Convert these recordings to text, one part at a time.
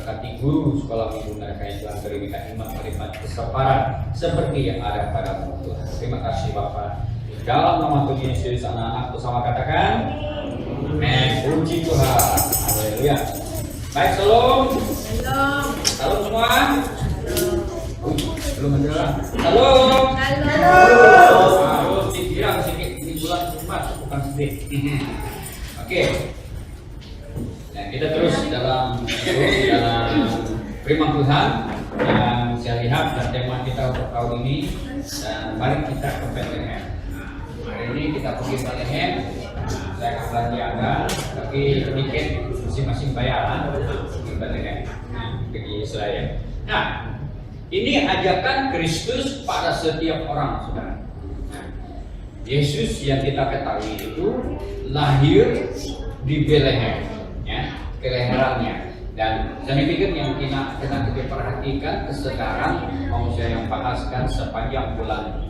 Berkati guru sekolah minggu mereka yang telah beri kita iman, marifat, kesabaran seperti yang ada pada-Mu Tuhan. Terima kasih Bapa. Dalam nama Tuhan Yesus, anak-anak bersama katakan amin. Puji Tuhan. Haleluya. Baik, shalom. Shalom. Shalom semua. Belum ada. Shalom. Harus dikira sedikit ini bulan Jumat, bukan sedikit. Oke. Nah, kita terus dalam firman Tuhan yang saya lihat dan tema kita untuk tahun ini, dan mari kita ke Bethlehem. Hari ini kita pergi Bethlehem. Saya akan belanjakan, tapi tiket masing-masing bayaran di Bethlehem, pergi Israel. Nah, ini ajakan Kristus pada setiap orang, saudara. Yesus yang kita ketahui itu lahir di Bethlehem, ya, kelahirannya. Dan saya pikir yang kita perhatikan sekarang, mau saya yang bahaskan sepanjang bulan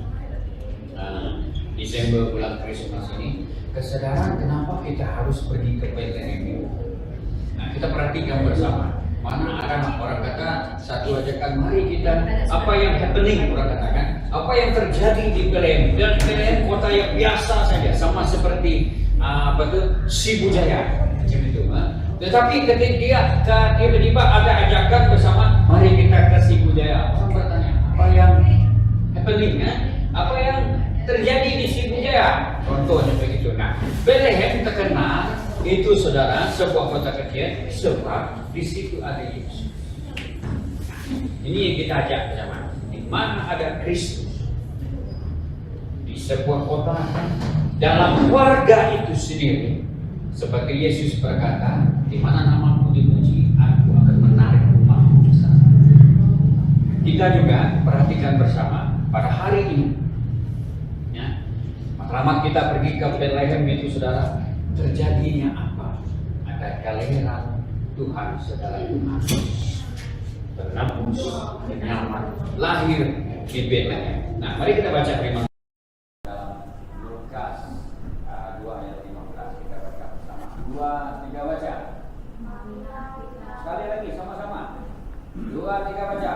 Desember, bulan Krismas ini, kesadaran kenapa kita harus pergi ke Bethlehem. Nah, kita perhatikan bersama. Mana ada orang kata satu ajakan, mari kita apa yang happening, orang katakan apa yang terjadi di Bethlehem. Dan Bethlehem kota yang biasa saja, sama seperti Sibu Jaya macam itu. Tetapi ketika tiba-tiba ada ajakan bersama, mari kita ke Sibu Jaya. Orang bertanya, apa yang happening? Apa yang terjadi di Sibu Jaya? Contohnya begitu. Nah, Bethlehem terkenal itu, saudara, sebuah kota kecil sebab di situ ada Yesus. Ini yang kita ajak bersama. Di mana ada Kristus, di sebuah kota, dalam warga itu sendiri, seperti Yesus berkata, di mana namaku dipuji, aku akan menarik umatku ke sana. Kita juga perhatikan bersama pada hari ini, ya, matlamat kita pergi ke Bethlehem itu, saudara, terjadinya apa? Ada kelahiran Tuhan setelah Tuhan bernafas menyelamat lahir di Bethlehem. Nah, mari kita baca firman dalam Lukas 2 ayat 15. Kita baca bersama. 2, 3 baca. Sekali lagi sama-sama. 2, 3 baca.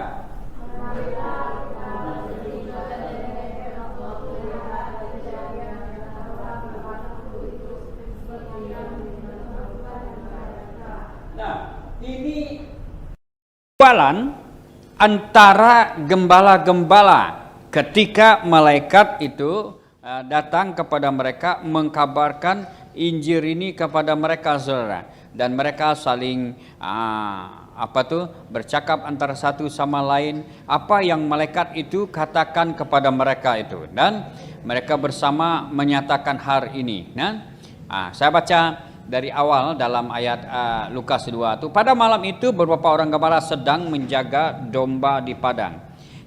Nah, ini jualan antara gembala-gembala ketika malaikat itu datang kepada mereka mengkabarkan Injil ini kepada mereka, saudara, dan mereka saling bercakap antara satu sama lain apa yang malaikat itu katakan kepada mereka itu, dan mereka bersama menyatakan hari ini. Saya baca dari awal dalam ayat Lukas 2 itu, pada malam itu beberapa orang gembala sedang menjaga domba di padang.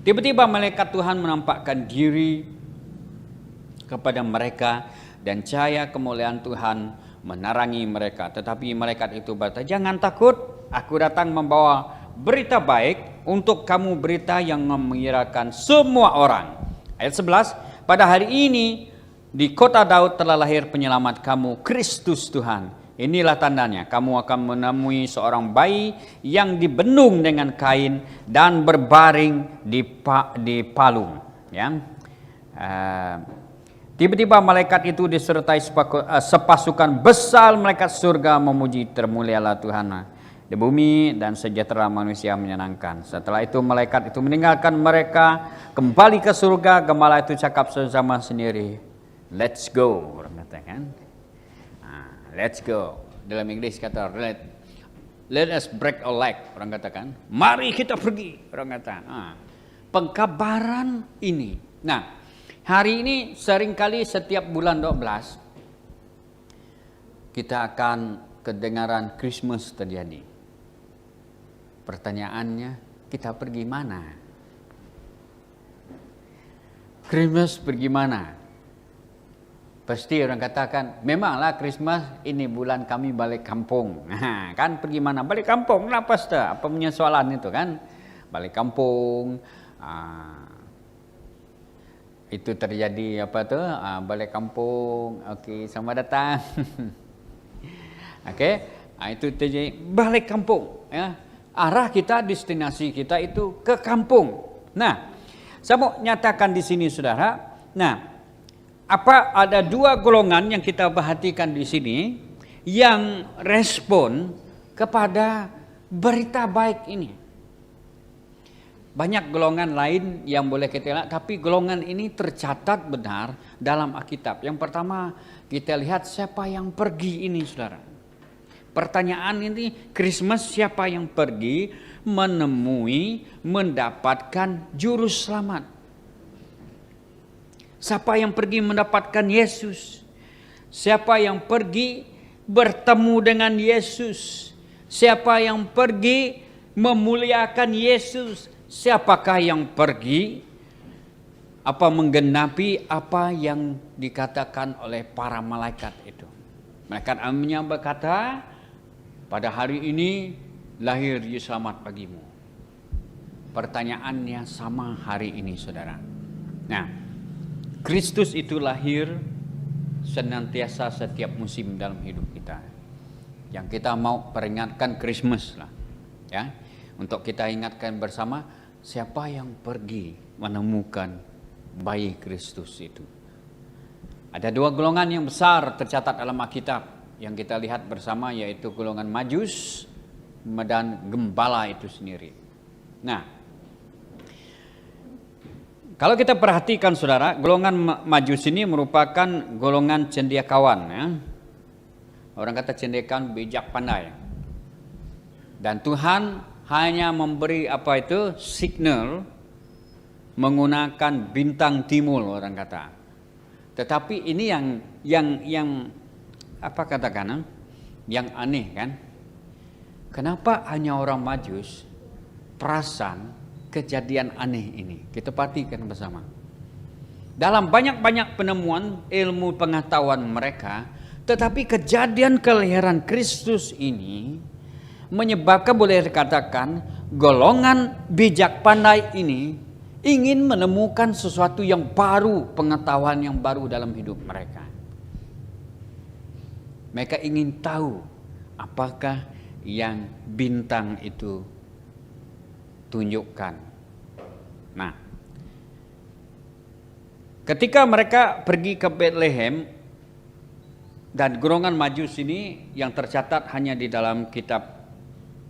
Tiba-tiba malaikat Tuhan menampakkan diri kepada mereka dan cahaya kemuliaan Tuhan menerangi mereka. Tetapi malaikat itu berkata, jangan takut, aku datang membawa berita baik untuk kamu, berita yang mengembirakan semua orang. Ayat 11, pada hari ini di kota Daud telah lahir penyelamat kamu, Kristus Tuhan. Inilah tandanya, kamu akan menemui seorang bayi yang dibenung dengan kain dan berbaring di palung. Ya. Tiba-tiba malaikat itu disertai sepasukan besar malaikat surga memuji, termulialah Tuhan di bumi dan sejahtera manusia menyenangkan. Setelah itu malaikat itu meninggalkan mereka kembali ke surga. Gembala itu cakap sesama sendiri, let's go, orang katakan. Let's go. Dalam Inggris kata let us break a leg, orang katakan. Mari kita pergi, orang kata. Pengkabaran ini. Nah, hari ini seringkali setiap bulan 12 kita akan kedengaran Christmas terjadi. Pertanyaannya, kita pergi mana? Christmas pergi mana? Pasti orang katakan, memanglah Christmas ini bulan kami balik kampung. Kan pergi mana? Balik kampung lah pasti. Apa punya soalan itu kan? Balik kampung. Itu terjadi apa tuh? Balik kampung. Oke, selamat datang. Oke, itu terjadi balik kampung. Ya. arah kita, destinasi kita itu ke kampung. Nah, saya mau nyatakan di sini saudara. Nah, ada dua golongan yang kita perhatikan di sini yang respon kepada berita baik ini. Banyak golongan lain yang boleh kita lihat, tapi golongan ini tercatat benar dalam Alkitab. Yang pertama kita lihat siapa yang pergi ini saudara. Pertanyaan ini, Christmas siapa yang pergi menemui, mendapatkan juru selamat? Siapa yang pergi mendapatkan Yesus? Siapa yang pergi bertemu dengan Yesus? Siapa yang pergi memuliakan Yesus? Siapakah yang pergi menggenapi apa yang dikatakan oleh para malaikat itu? Malaikat aminnya berkata, pada hari ini lahir Juru Selamat bagimu. Pertanyaannya sama hari ini saudara. Nah, Kristus itu lahir senantiasa setiap musim dalam hidup kita. Yang kita mau peringatkan Christmas lah, ya, untuk kita ingatkan bersama siapa yang pergi menemukan bayi Kristus itu. Ada dua golongan yang besar tercatat dalam Alkitab yang kita lihat bersama, yaitu golongan Majus dan gembala itu sendiri. Nah, kalau kita perhatikan saudara, golongan Majus ini merupakan golongan cendekiawan, ya. Orang kata cendekiawan bijak pandai. Dan Tuhan hanya memberi signal menggunakan bintang timur orang kata. Tetapi ini yang yang aneh kan? Kenapa hanya orang Majus perasan kejadian aneh ini? Kita perhatikan bersama. Dalam banyak-banyak penemuan ilmu pengetahuan mereka, tetapi kejadian kelahiran Kristus ini menyebabkan, boleh dikatakan, golongan bijak pandai ini ingin menemukan sesuatu yang baru, pengetahuan yang baru dalam hidup mereka. Mereka ingin tahu apakah yang bintang itu tunjukkan. Nah, ketika mereka pergi ke Bethlehem, dan golongan Majus ini yang tercatat hanya di dalam kitab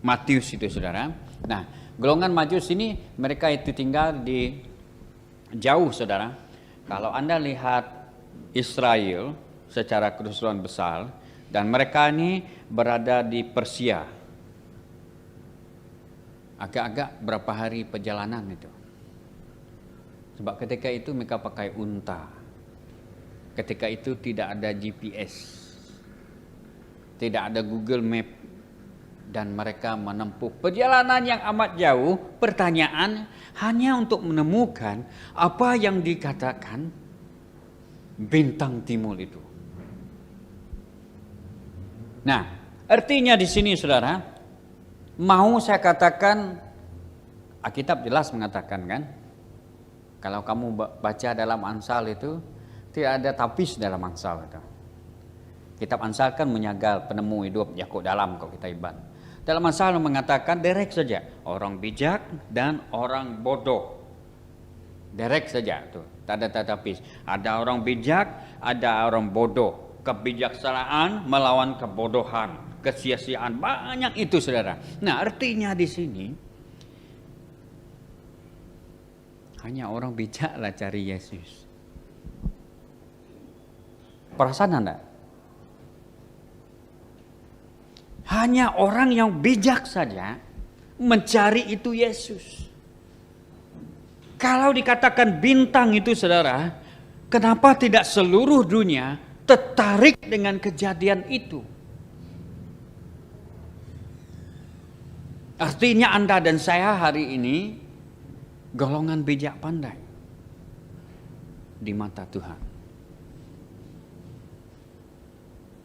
Matius itu saudara. Nah, golongan Majus ini mereka itu tinggal di jauh saudara. Kalau Anda lihat Israel secara keseluruhan besar, dan mereka ini berada di Persia. Agak-agak berapa hari perjalanan itu. Sebab ketika itu mereka pakai unta. Ketika itu tidak ada GPS. Tidak ada Google Map. Dan mereka menempuh perjalanan yang amat jauh, pertanyaan hanya untuk menemukan apa yang dikatakan bintang timur itu. Nah, artinya di sini saudara, mau saya katakan, Alkitab jelas mengatakan kan, kalau kamu baca dalam Amsal itu, tidak ada tapis dalam Amsal itu. Kitab Amsal kan menyagal penemu hidup Yakub dalam kalau kita ibarat. Dalam Amsal mengatakan direct saja, orang bijak dan orang bodoh. Direct saja tuh, tak ada tapis. Ada orang bijak, ada orang bodoh. Kebijaksanaan melawan kebodohan, kesia-siaan, banyak itu saudara. Nah, artinya di sini hanya orang bijaklah cari Yesus. Perasaan Anda? Hanya orang yang bijak saja mencari itu Yesus. Kalau dikatakan bintang itu saudara, kenapa tidak seluruh dunia tertarik dengan kejadian itu? Artinya Anda dan saya hari ini golongan bijak pandai di mata Tuhan.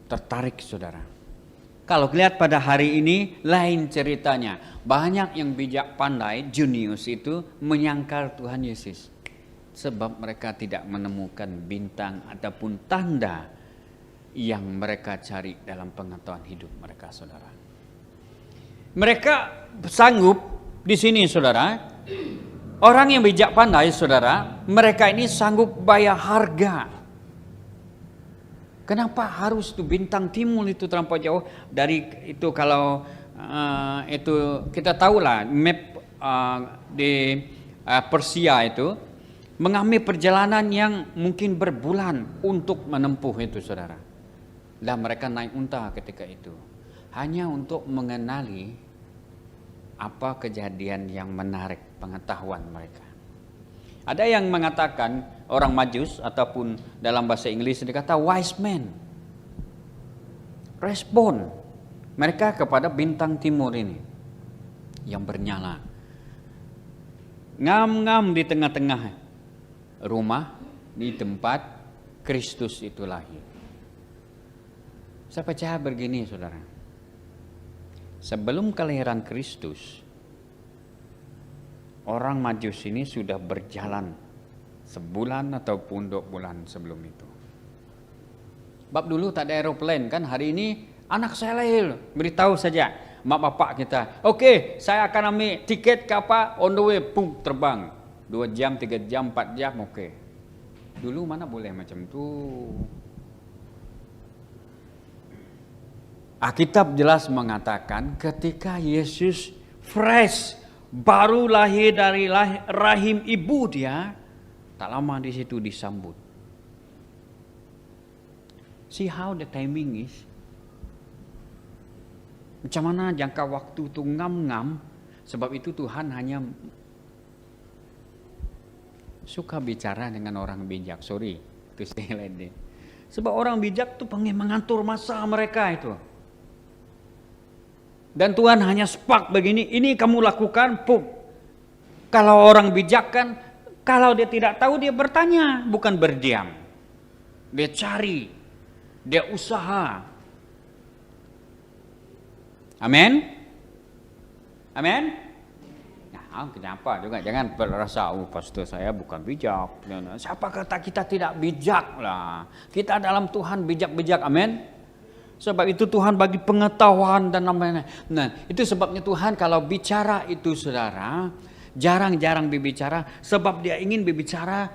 Tertarik saudara. Kalau lihat pada hari ini lain ceritanya. Banyak yang bijak pandai, jenius itu menyangkal Tuhan Yesus. Sebab mereka tidak menemukan bintang ataupun tanda yang mereka cari dalam pengetahuan hidup mereka saudara. Mereka sanggup di sini, saudara. Orang yang bijak pandai, saudara, mereka ini sanggup bayar harga. Kenapa harus tuh bintang timur itu terlampau jauh dari itu? Kalau itu kita tahulah map di Persia itu mengambil perjalanan yang mungkin berbulan untuk menempuh itu, saudara. Dan mereka naik unta ketika itu hanya untuk mengenali apa kejadian yang menarik pengetahuan mereka. Ada yang mengatakan orang Majus ataupun dalam bahasa Inggris dikata wise man. Respon mereka kepada bintang timur ini yang bernyala. Ngam-ngam di tengah-tengah rumah di tempat Kristus itu lahir. Saya percaya begini, saudara. Sebelum kelahiran Kristus, orang Majus ini sudah berjalan sebulan ataupun 2 bulan sebelum itu. Bab dulu tak ada aeroplane kan, hari ini anak saya lahir, beritahu saja mak bapak kita, oke, saya akan ambil tiket ke apa, on the way, pum, terbang 2 jam, 3 jam, 4 jam, oke. Dulu mana boleh macam tu. Alkitab jelas mengatakan ketika Yesus fresh baru lahir dari rahim ibu dia, tak lama di situ disambut. See how the timing is. Macam mana jangka waktu itu ngam-ngam. Sebab itu Tuhan hanya suka bicara dengan orang bijak. Sorry, itu saya lain. Sebab orang bijak tuh pengen mengatur masa mereka itu. Dan Tuhan hanya spark begini, ini kamu lakukan, pup. Kalau orang bijak kan, kalau dia tidak tahu dia bertanya, bukan berdiam. Dia cari, dia usaha. Amin? Amin? Nah, kenapa juga? Jangan berasa, pastor saya bukan bijak. Siapa kata kita tidak bijak lah? Kita dalam Tuhan bijak-bijak, amin? Sebab itu Tuhan bagi pengetahuan dan namanya. Nah, itu sebabnya Tuhan kalau bicara itu, saudara, jarang-jarang berbicara. Sebab dia ingin berbicara,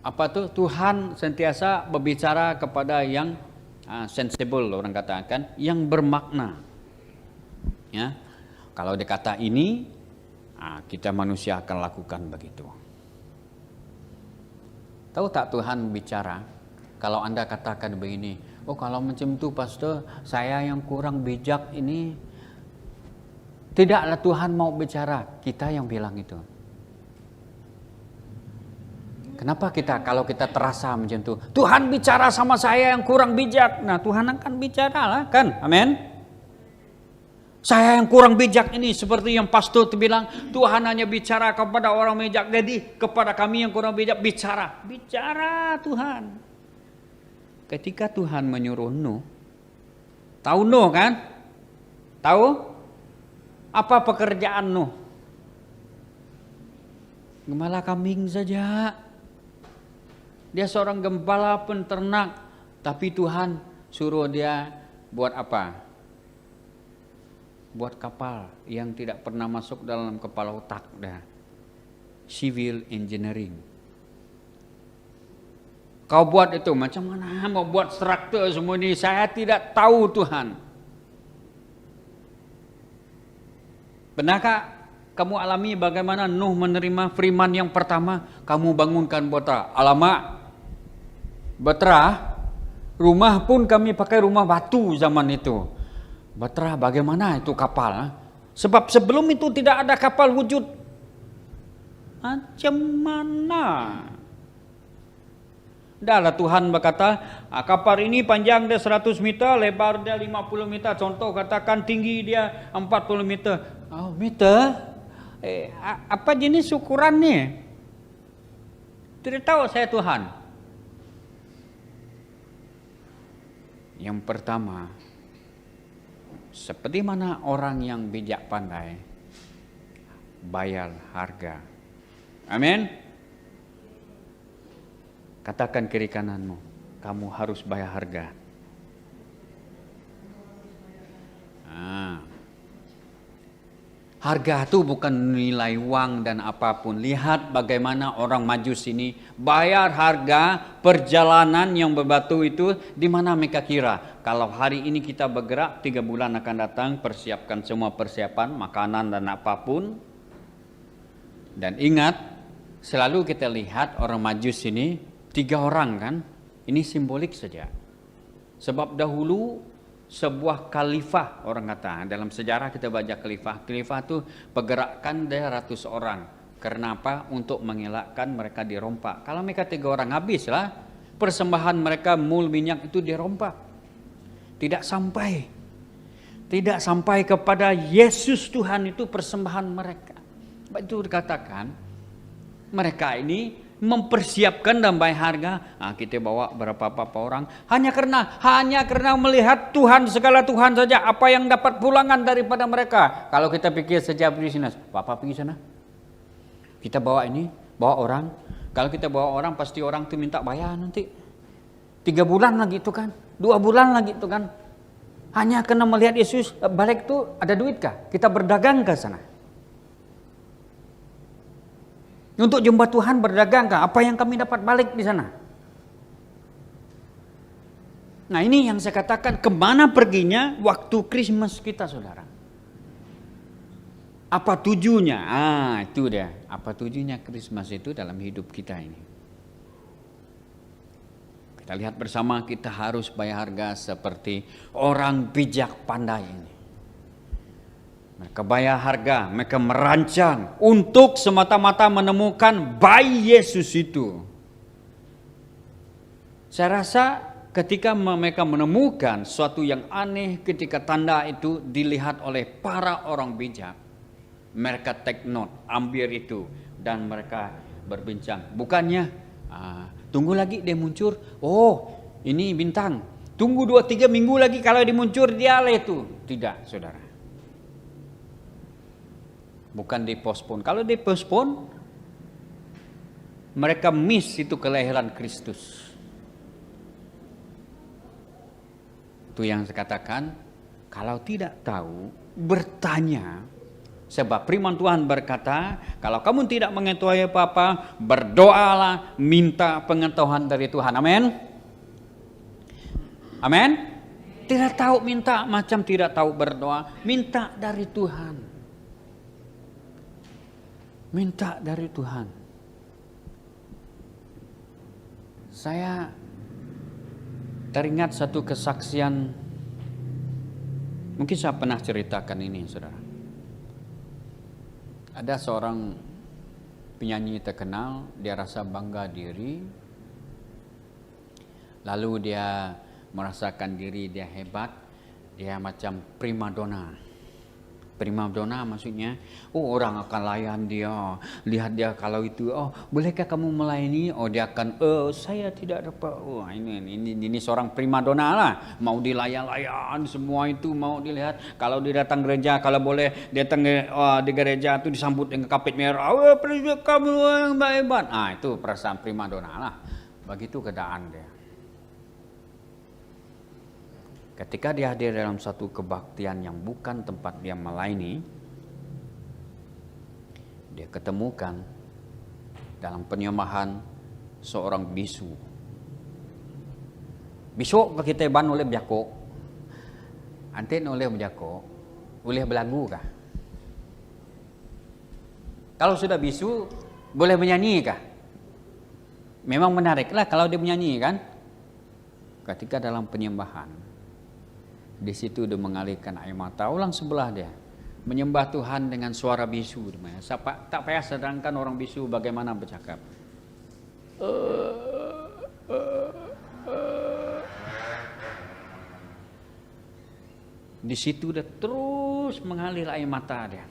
apa tuh? Tuhan sentiasa berbicara kepada yang sensible, orang katakan, yang bermakna. Ya, kalau dia kata ini, kita manusia akan lakukan begitu. Tahu tak Tuhan bicara? Kalau Anda katakan begini, oh kalau macam itu pastor, saya yang kurang bijak ini. Tidaklah Tuhan mau bicara, kita yang bilang itu. Kenapa kalau kita terasa macam itu, Tuhan bicara sama saya yang kurang bijak. Nah, Tuhan akan bicara lah kan, amin. Saya yang kurang bijak ini, seperti yang pastor itu bilang, Tuhan hanya bicara kepada orang bijak. Jadi kepada kami yang kurang bijak, bicara Tuhan. Ketika Tuhan menyuruh Nuh, tahu Nuh kan? Tahu? Apa pekerjaan Nuh? Gembala kambing saja. Dia seorang gembala penternak, tapi Tuhan suruh dia buat apa? Buat kapal yang tidak pernah masuk dalam kepala otak dah. Civil engineering. Kau buat itu, macam mana mau buat struktur semua ini? Saya tidak tahu Tuhan. Pernahkah kamu alami bagaimana Nuh menerima firman yang pertama? Kamu bangunkan Batra. Alamak, Batra, rumah pun kami pakai rumah batu zaman itu. Batra, bagaimana itu kapal? Sebab sebelum itu tidak ada kapal wujud. Macam mana? Dahlah Tuhan berkata, kapal ini panjang dia 100 meter, lebar dia 50 meter. Contoh katakan tinggi dia 40 meter. Oh, meter? Apa jenis ukurannya? Tidak tahu saya Tuhan. Yang pertama, seperti mana orang yang bijak pandai bayar harga. Amin. Katakan kiri kananmu, kamu harus bayar harga. Nah, harga itu bukan nilai uang dan apapun. Lihat bagaimana orang Majus ini bayar harga perjalanan yang berbatu itu. Di mana mereka kira kalau hari ini kita bergerak 3 bulan akan datang, persiapkan semua persiapan makanan dan apapun. Dan ingat, selalu kita lihat orang Majus ini 3 orang kan. Ini simbolik saja. Sebab dahulu sebuah khalifah, orang kata dalam sejarah kita baca khalifah itu pergerakan dia ratus orang. Karena apa? Untuk mengelakkan mereka dirompak. Kalau mereka 3 orang habislah persembahan mereka, mul minyak itu dirompak. Tidak sampai kepada Yesus Tuhan itu persembahan mereka. Itu dikatakan mereka ini mempersiapkan dan bayar harga. Kita bawa berapa orang hanya karena melihat Tuhan, segala Tuhan saja apa yang dapat pulangan daripada mereka. Kalau kita pikir sejak di sini, Bapak pergi sana, kita bawa orang. Kalau kita bawa orang pasti orang itu minta bayar nanti 3 bulan lagi itu kan, 2 bulan lagi itu kan. Hanya karena melihat Yesus balik itu ada duit kah? Kita berdagang ke sana. Untuk jemaat Tuhan berdagang kah? Apa yang kami dapat balik di sana? Nah, ini yang saya katakan, kemana perginya waktu Christmas kita, saudara? Apa tujuannya? Itu dia. Apa tujuannya Christmas itu dalam hidup kita ini? Kita lihat bersama, kita harus bayar harga seperti orang bijak pandai ini. Mereka bayar harga, mereka merancang untuk semata-mata menemukan bayi Yesus itu. Saya rasa ketika mereka menemukan sesuatu yang aneh, ketika tanda itu dilihat oleh para orang bijak, mereka take note, ambil itu, dan mereka berbincang. Bukannya tunggu lagi dia muncul, ini bintang, tunggu 2-3 minggu lagi kalau dia muncul dia itu. Tidak, saudara. Bukan dipospon. Kalau dipospon, mereka miss itu kelahiran Kristus. Itu yang saya katakan, kalau tidak tahu, bertanya. Sebab firman Tuhan berkata, kalau kamu tidak mengetahui apa-apa, berdoalah, minta pengetahuan dari Tuhan. Amin. Amin. Tidak tahu minta, macam tidak tahu berdoa, minta dari Tuhan. Minta dari Tuhan. Saya teringat satu kesaksian, mungkin saya pernah ceritakan ini, saudara. Ada seorang penyanyi terkenal, dia rasa bangga diri, lalu dia merasakan diri dia hebat, dia macam primadona. Primadona maksudnya, orang akan layan dia, lihat dia kalau itu, bolehkah kamu melayani? Dia akan, saya tidak dapat. Ini seorang primadona lah, mau dilayan-layan semua itu, mau dilihat. Kalau dia datang gereja, kalau boleh datang di gereja itu disambut dengan kapit merah, kamu yang hebat. Itu perasaan primadona lah. Begitu keadaan dia. Ketika dia hadir dalam satu kebaktian yang bukan tempat dia melayani, dia ketemukan dalam penyembahan seorang bisu. Bisu kita ban oleh bejako, anten oleh bejako, boleh berlagu kah? Kalau sudah bisu, boleh menyanyi kah? Memang menariklah kalau dia menyanyi kan? Ketika dalam penyembahan, di situ dia mengalirkan air mata. Orang sebelah dia menyembah Tuhan dengan suara bisu. Tak payah sedangkan orang bisu bagaimana bercakap. Di situ dia terus mengalir air mata dia.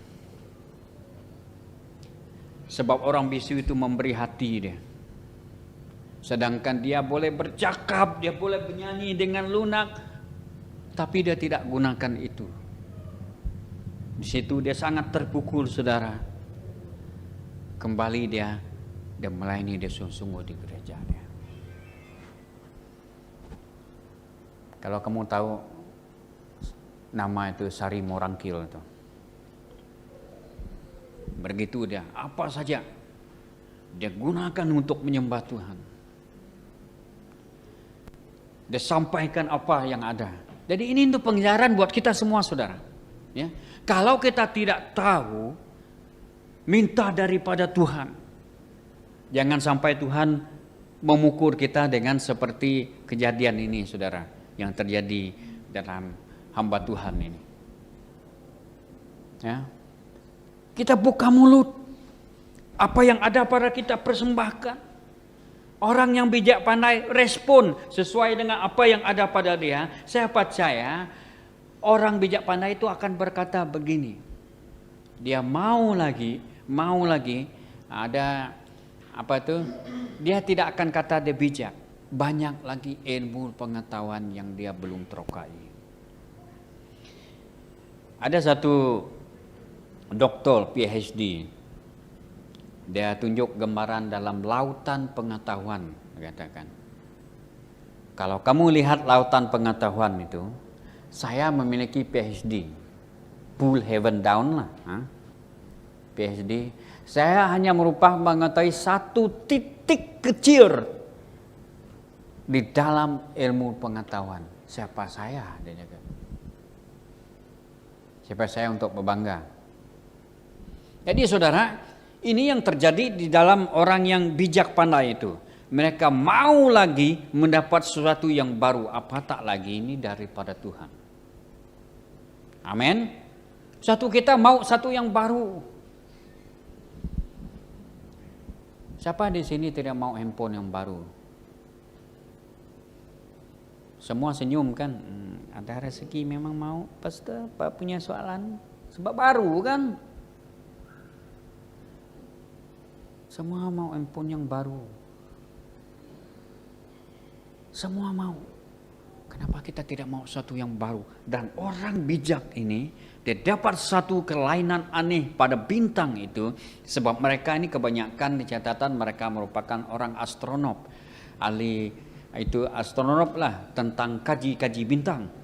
Sebab orang bisu itu memberi hati dia. Sedangkan dia boleh bercakap, dia boleh bernyanyi dengan lunak, tapi dia tidak gunakan itu. Di situ dia sangat terpukul, saudara. Kembali dia melayani dia sungguh-sungguh di gereja dia. Kalau kamu tahu nama itu Sari Morangkil itu. Begitu dia, apa saja dia gunakan untuk menyembah Tuhan. Dia sampaikan apa yang ada. Jadi ini untuk pengajaran buat kita semua, saudara. Ya, kalau kita tidak tahu, minta daripada Tuhan. Jangan sampai Tuhan memukul kita dengan seperti kejadian ini, saudara, yang terjadi dalam hamba Tuhan ini. Ya, kita buka mulut, apa yang ada pada kita persembahkan. Orang yang bijak pandai respon sesuai dengan apa yang ada pada dia. Saya percaya orang bijak pandai itu akan berkata begini. Dia mau lagi ada apa itu? Dia tidak akan kata dia bijak. Banyak lagi ilmu pengetahuan yang dia belum terokai. Ada satu doktor PhD. Dia tunjuk gambaran dalam lautan pengetahuan, katakan. Kalau kamu lihat lautan pengetahuan itu, saya memiliki PhD, pull heaven down lah, PhD. Saya hanya merupakan mengetahui satu titik kecil di dalam ilmu pengetahuan. Siapa saya? Dia jaga. Siapa saya untuk berbangga? Jadi saudara, ini yang terjadi di dalam orang yang bijak pandai itu. Mereka mau lagi mendapat sesuatu yang baru. Apa tak lagi ini daripada Tuhan. Amin. Satu kita mau satu yang baru. Siapa di sini tidak mau handphone yang baru? Semua senyum kan? Ada rezeki memang mau. Pastor, Pak punya soalan. Sebab baru kan? Semua mau handphone yang baru. Semua mau. Kenapa kita tidak mau satu yang baru? Dan orang bijak ini, dia dapat satu kelainan aneh pada bintang itu. Sebab mereka ini kebanyakan di catatan mereka merupakan orang astronot. Ahli itu astronot lah tentang kaji bintang.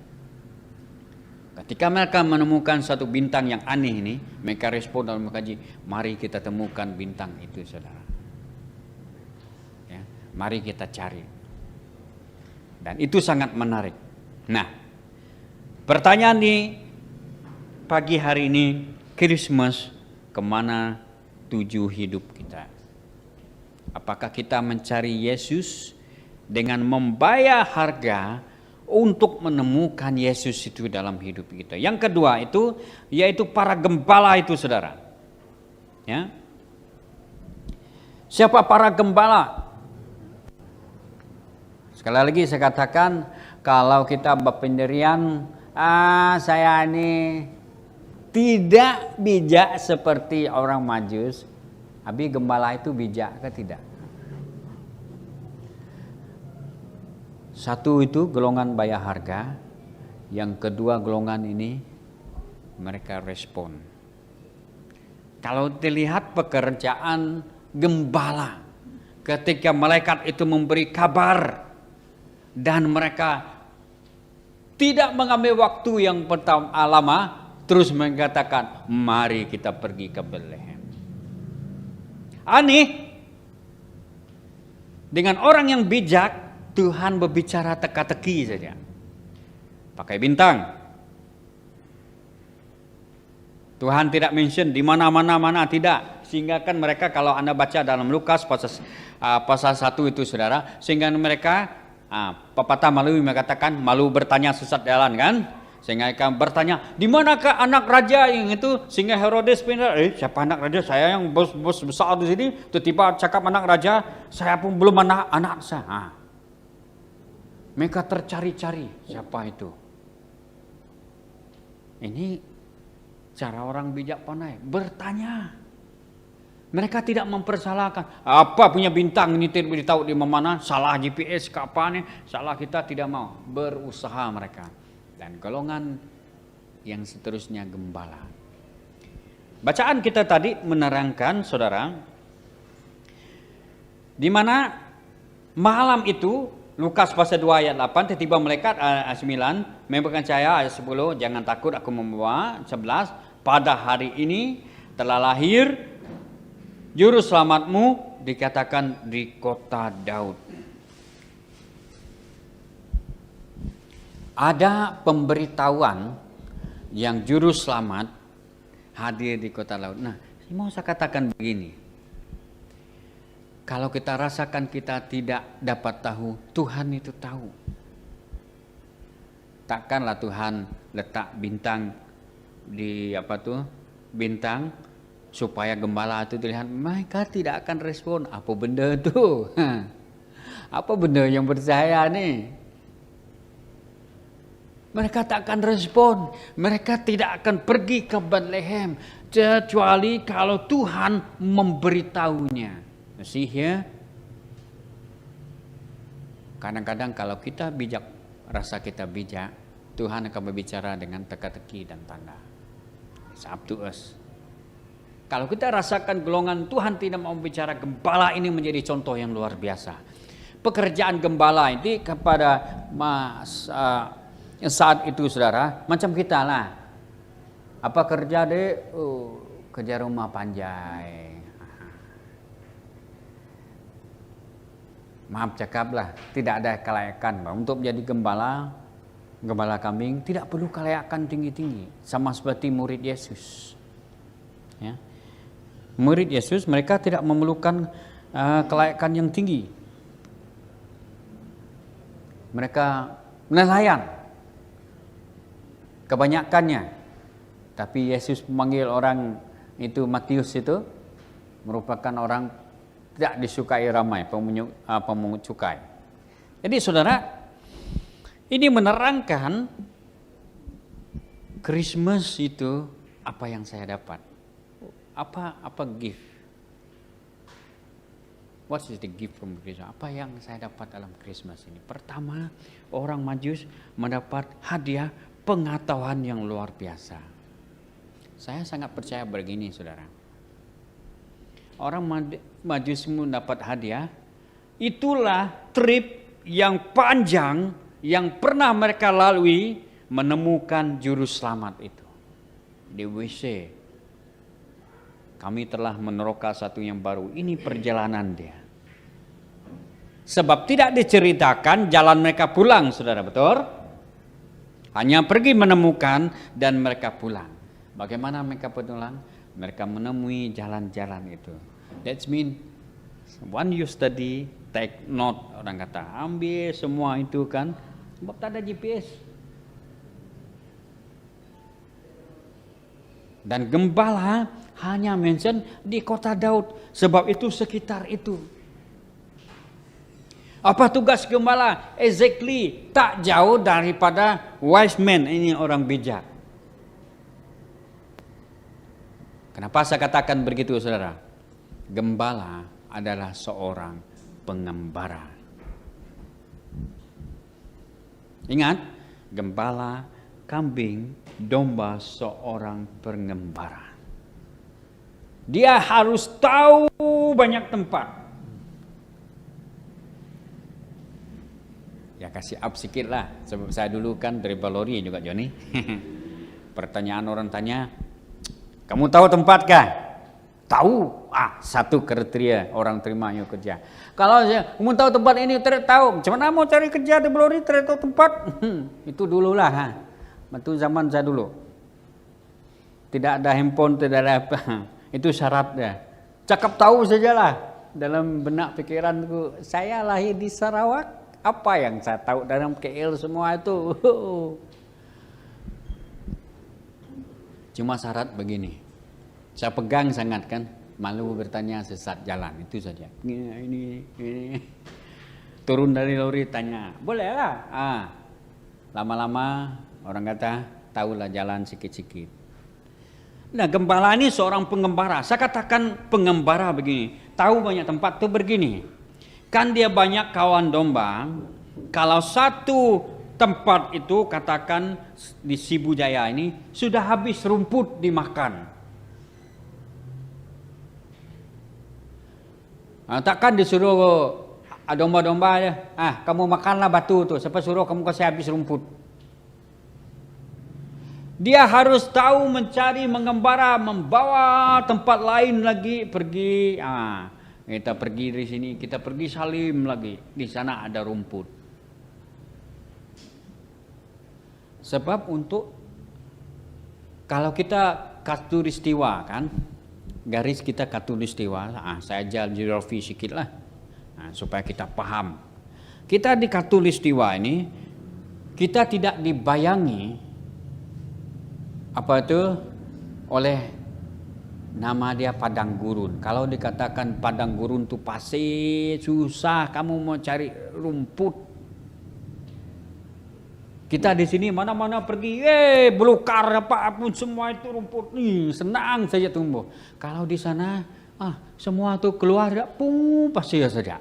Ketika mereka menemukan satu bintang yang aneh ini, mereka respon dalam mengkaji, mari kita temukan bintang itu, saudara. Ya, mari kita cari. Dan itu sangat menarik. Nah, pertanyaan di pagi hari ini, Christmas, kemana tuju hidup kita? Apakah kita mencari Yesus dengan membayar harga untuk menemukan Yesus itu dalam hidup kita? Yang kedua itu yaitu para gembala itu, saudara. Ya. Siapa para gembala? Sekali lagi saya katakan, kalau kita berpendirian, saya ini tidak bijak seperti orang Majus, tapi gembala itu bijak ke tidak? Satu itu golongan bayar harga, yang kedua golongan ini mereka respon. Kalau dilihat pekerjaan gembala, ketika malaikat itu memberi kabar dan mereka tidak mengambil waktu yang lama, terus mengatakan, mari kita pergi ke Bethlehem. Aneh, dengan orang yang bijak, Tuhan berbicara teka-teki saja. Pakai bintang. Tuhan tidak mention di mana-mana tidak. Sehingga kan mereka kalau Anda baca dalam Lukas pasal 1 itu, saudara, sehingga mereka pepatah Malawi mengatakan malu bertanya sesat jalan kan? Sehingga mereka bertanya, di manakah anak raja yang itu? Sehingga Herodes pindah, siapa anak raja? Saya yang bos besar di sini. Tiba-tiba cakap anak raja, saya pun belum anak saya. Mereka tercari-cari siapa itu. Ini cara orang bijak pandai bertanya. Mereka tidak mempersalahkan. Apa punya bintang ini tidak tahu di mana? Salah GPS ke apa nih? Salah, kita tidak mau. Berusaha mereka. Dan golongan yang seterusnya gembala. Bacaan kita tadi menerangkan, saudara, di mana malam itu Lukas pasal 2 ayat 8, tiba-tiba malaikat ayat 9, memberkan saya ayat 10, jangan takut aku membawa. 11, pada hari ini telah lahir juru selamatmu, dikatakan di kota Daud. Ada pemberitahuan yang juru selamat hadir di kota Daud. Nah, mau saya katakan begini. Kalau kita rasakan kita tidak dapat tahu, Tuhan itu tahu. Takkanlah Tuhan letak bintang di bintang supaya gembala itu dilihat, mereka tidak akan respon. Apa benda itu? Apa benda yang bersaya nih? Mereka tak akan respon. Mereka tidak akan pergi ke Bethlehem kecuali kalau Tuhan memberitahunya. See here, kadang-kadang kalau kita bijak, rasa kita bijak, Tuhan akan berbicara dengan teka-teki dan tanda. It's up to us. Kalau kita rasakan golongan Tuhan tidak mau bicara, gembala ini menjadi contoh yang luar biasa. Pekerjaan gembala ini kepada saat itu saudara, macam kita lah. Apa kerja deh? Kerja rumah panjai. Maaf cakaplah, tidak ada kelayakan. Untuk menjadi gembala kambing tidak perlu kelayakan tinggi-tinggi. Sama seperti murid Yesus. Ya. Murid Yesus mereka tidak memerlukan kelayakan yang tinggi. Mereka nelayan kebanyakannya. Tapi Yesus memanggil orang itu, Matius itu merupakan orang tidak disukai ramai, pemungut cukai. Jadi saudara, ini menerangkan Christmas itu apa yang saya dapat. Apa gift? What is the gift from Christmas? Apa yang saya dapat dalam Christmas ini? Pertama, orang Majus mendapat hadiah pengetahuan yang luar biasa. Saya sangat percaya begini saudara. Orang Majus mendapat hadiah, itulah trip yang panjang yang pernah mereka lalui menemukan juru selamat itu. Di WC. Kami telah meneroka satu yang baru. Ini perjalanan dia. Sebab tidak diceritakan jalan mereka pulang, saudara, betul? Hanya pergi menemukan dan mereka pulang. Bagaimana mereka pulang? Mereka menemui jalan-jalan itu. That means when you study, take note, orang kata, ambil semua itu kan, sebab tak ada GPS. Dan gembala hanya mention di kota Daud, sebab itu sekitar itu. Apa tugas gembala? Exactly, tak jauh daripada wise man, ini orang bijak. Kenapa saya katakan begitu saudara? Gembala adalah seorang pengembara. Ingat, gembala, kambing, domba seorang pengembara. Dia harus tahu banyak tempat. Ya kasih up sedikit lah. Sebab saya dulu kan dari Balori juga Joni. Pertanyaan orang tanya, kamu tahu tempat kah? Tahu. Satu kriteria orang terima yang kerja. Kalau saya, kamu tahu tempat ini, tidak tahu. Macam mana mau cari kerja di Balori, tidak tahu tempat? Itu dululah. Itu zaman saya dulu. Tidak ada handphone, tidak ada apa. Itu syaratnya. Cakap tahu sajalah. Dalam benak pikiranku, saya lahir di Sarawak. Apa yang saya tahu dalam KL semua itu? Cuma syarat begini. Saya pegang sangat kan. Malu bertanya sesat jalan. Itu saja. Ini. Turun dari lori tanya. Boleh lah. Lama-lama orang kata tahulah jalan sikit-sikit. Nah, gembala ini seorang pengembara. Saya katakan pengembara begini. Tahu banyak tempat tuh begini. Kan dia banyak kawan domba. Kalau satu tempat itu katakan di Sibujaya ini sudah habis rumput dimakan. Takkan disuruh domba-domba aja. Kamu makanlah batu tuh. Siapa suruh kamu kasih habis rumput? Dia harus tahu mencari, mengembara, membawa tempat lain lagi pergi. Kita pergi dari sini, kita pergi Salim lagi. Di sana ada rumput. Sebab untuk kalau kita katulistiwa kan, garis kita katulistiwa. Saya ajar geografi sedikit lah, supaya kita paham. Kita di katulistiwa ini, kita tidak dibayangi apa itu oleh nama dia padang gurun. Kalau dikatakan padang gurun itu pasir, susah kamu mau cari rumput. Kita di sini mana-mana pergi, belukar apapun semua itu rumput nih, senang saja tumbuh. Kalau di sana, semua tuh keluar, pasir saja.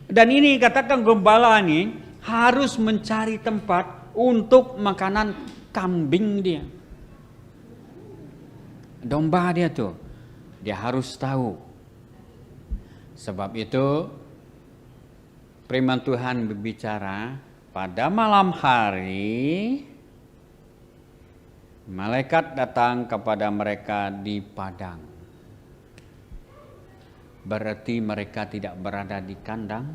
Dan ini katakan gembala ini harus mencari tempat untuk makanan kambing dia. Domba dia tuh, dia harus tahu. Sebab itu firman Tuhan berbicara, pada malam hari malaikat datang kepada mereka di padang. Berarti mereka tidak berada di kandang,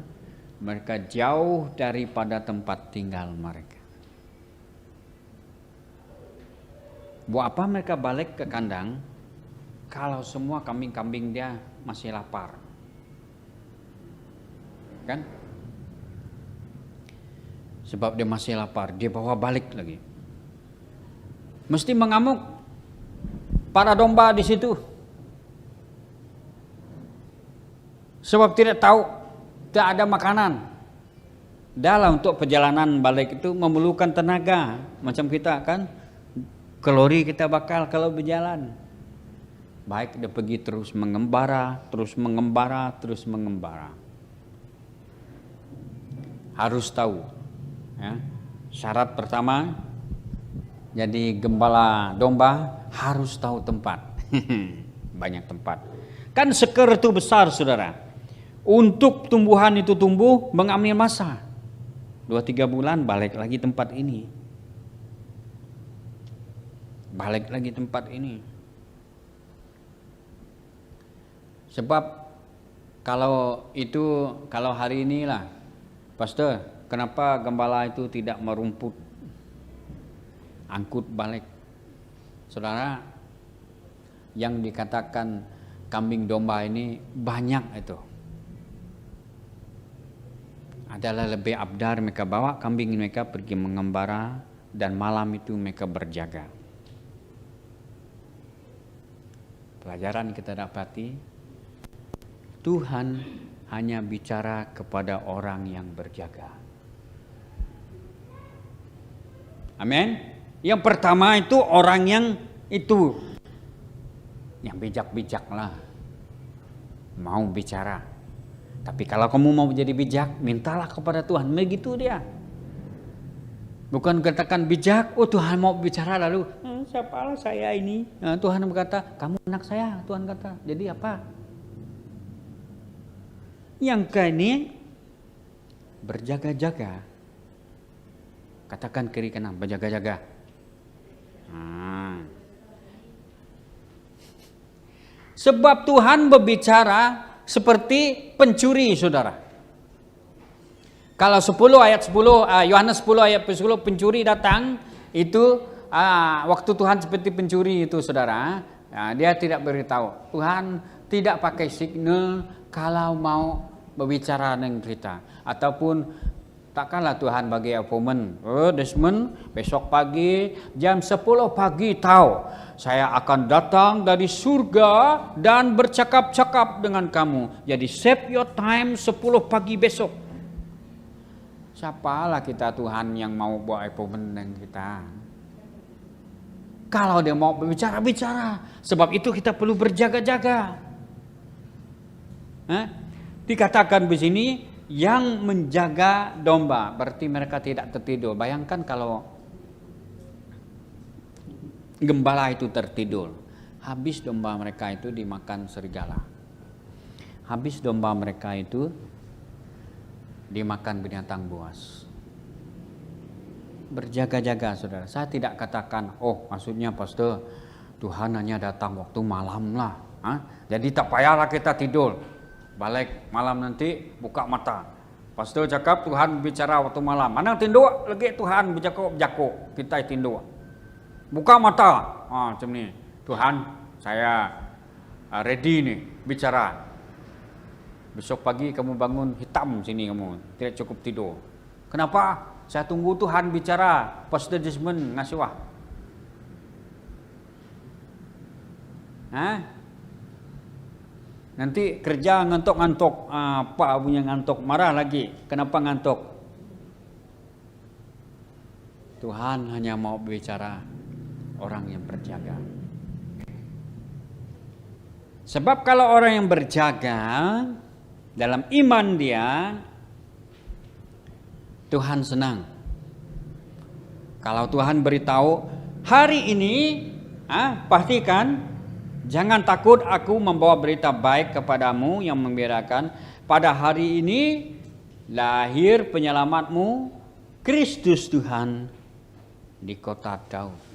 mereka jauh daripada tempat tinggal mereka. Buat apa mereka balik ke kandang kalau semua kambing-kambing dia masih lapar? Kan? Sebab dia masih lapar, dia bawa balik lagi. Mesti mengamuk para domba di situ. Sebab tidak tahu, tidak ada makanan. Dalam untuk perjalanan balik itu memerlukan tenaga, macam kita kan. Kalori kita bakal kalau berjalan. Baik dia pergi terus mengembara, terus mengembara, terus mengembara. Harus tahu. Ya. Syarat pertama, jadi gembala domba harus tahu tempat. Banyak tempat. Kan seker itu besar saudara. Untuk tumbuhan itu tumbuh mengambil masa. 2-3 bulan balik lagi tempat ini. Balik lagi tempat ini. Sebab kalau hari inilah, Pastor, kenapa gembala itu tidak merumput? Angkut balik. Saudara, yang dikatakan kambing domba ini banyak itu. Adalah lebih abdar mereka bawa kambing mereka pergi mengembara dan malam itu mereka berjaga. Pelajaran kita dapati, Tuhan hanya bicara kepada orang yang berjaga. Amin. Yang pertama itu orang yang bijak-bijak lah, mau bicara. Tapi kalau kamu mau jadi bijak, mintalah kepada Tuhan. Begitu dia. Bukan katakan bijak, Tuhan mau bicara lalu, siapalah saya ini. Nah, Tuhan berkata, kamu anak saya, Tuhan kata. Jadi apa? Yang ini berjaga-jaga. Katakan kiri kanan, berjaga-jaga. Sebab Tuhan berbicara seperti pencuri, saudara. Kalau 10 ayat 10, Yohanes 10 ayat 10, pencuri datang, itu waktu Tuhan seperti pencuri itu saudara. Dia tidak beritahu. Tuhan tidak pakai signal kalau mau berbicara dengan kita. Ataupun takkanlah Tuhan bagi appointment. Desmond, besok pagi jam 10 pagi tahu. Saya akan datang dari surga dan bercakap-cakap dengan kamu. Jadi save your time 10 pagi besok. Siapalah kita Tuhan yang mau buat appointment dengan kita. Kalau dia mau berbicara, bicara. Sebab itu kita perlu berjaga-jaga. Dikatakan di sini yang menjaga domba, berarti mereka tidak tertidur. Bayangkan kalau gembala itu tertidur, habis domba mereka itu dimakan serigala. habis domba mereka itu dimakan binatang buas. Berjaga-jaga saudara. Saya tidak katakan, oh maksudnya pastor Tuhan hanya datang waktu malam lah. Jadi tak payahlah kita tidur. Balik malam nanti buka mata. Pastor cakap Tuhan bicara waktu malam. Mana tinduk lagi Tuhan berjakuk kita tinduk. Buka mata. Macam ni. Tuhan saya ready nih bicara. Besok pagi kamu bangun hitam sini kamu. Tidak cukup tidur. Kenapa? Saya tunggu Tuhan bicara. Pastor Desmond ngasih wah. Nanti kerja ngantuk-ngantuk. Apa punya ngantuk? Marah lagi. Kenapa ngantuk? Tuhan hanya mau bicara orang yang berjaga. Sebab kalau orang yang berjaga dalam iman dia, Tuhan senang. Kalau Tuhan beritahu hari ini, pastikan jangan takut, aku membawa berita baik kepadamu yang menggembirakan. Pada hari ini lahir penyelamatmu, Kristus Tuhan di kota Daud.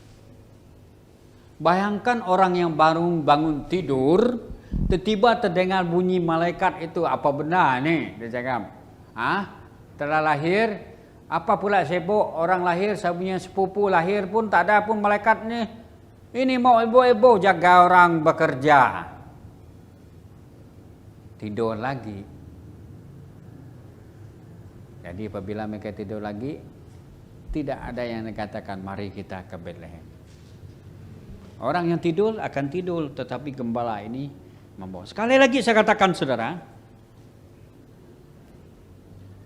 Bayangkan orang yang baru bangun tidur, tiba-tiba terdengar bunyi malaikat itu. Apa benar nih? Dia cakap, telah lahir, apa pula sibuk orang lahir, saya punya sepupu lahir pun tak ada pun malaikat nih. Ini mau ibu-ibu jaga orang bekerja. Tidur lagi. Jadi apabila mereka tidur lagi, tidak ada yang dikatakan mari kita ke Bethlehem. Orang yang tidur akan tidur, tetapi gembala ini membawa. Sekali lagi saya katakan saudara,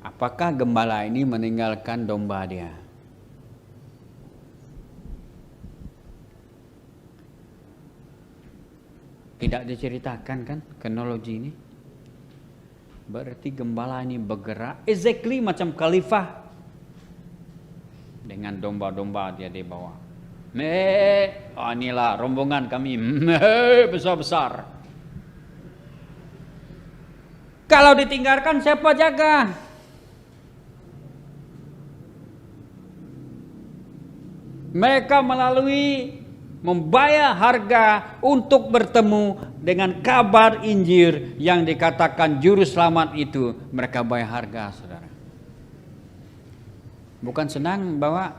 apakah gembala ini meninggalkan domba dia? Tidak diceritakan kan kronologi ini. Berarti gembala ini bergerak exactly macam khalifah. Dengan domba-domba dia dibawa. Inilah rombongan kami. Besar-besar. Kalau ditinggalkan siapa jaga? Mereka melalui membayar harga untuk bertemu dengan kabar Injil yang dikatakan juru selamat itu. Mereka bayar harga, saudara. Bukan senang bahwa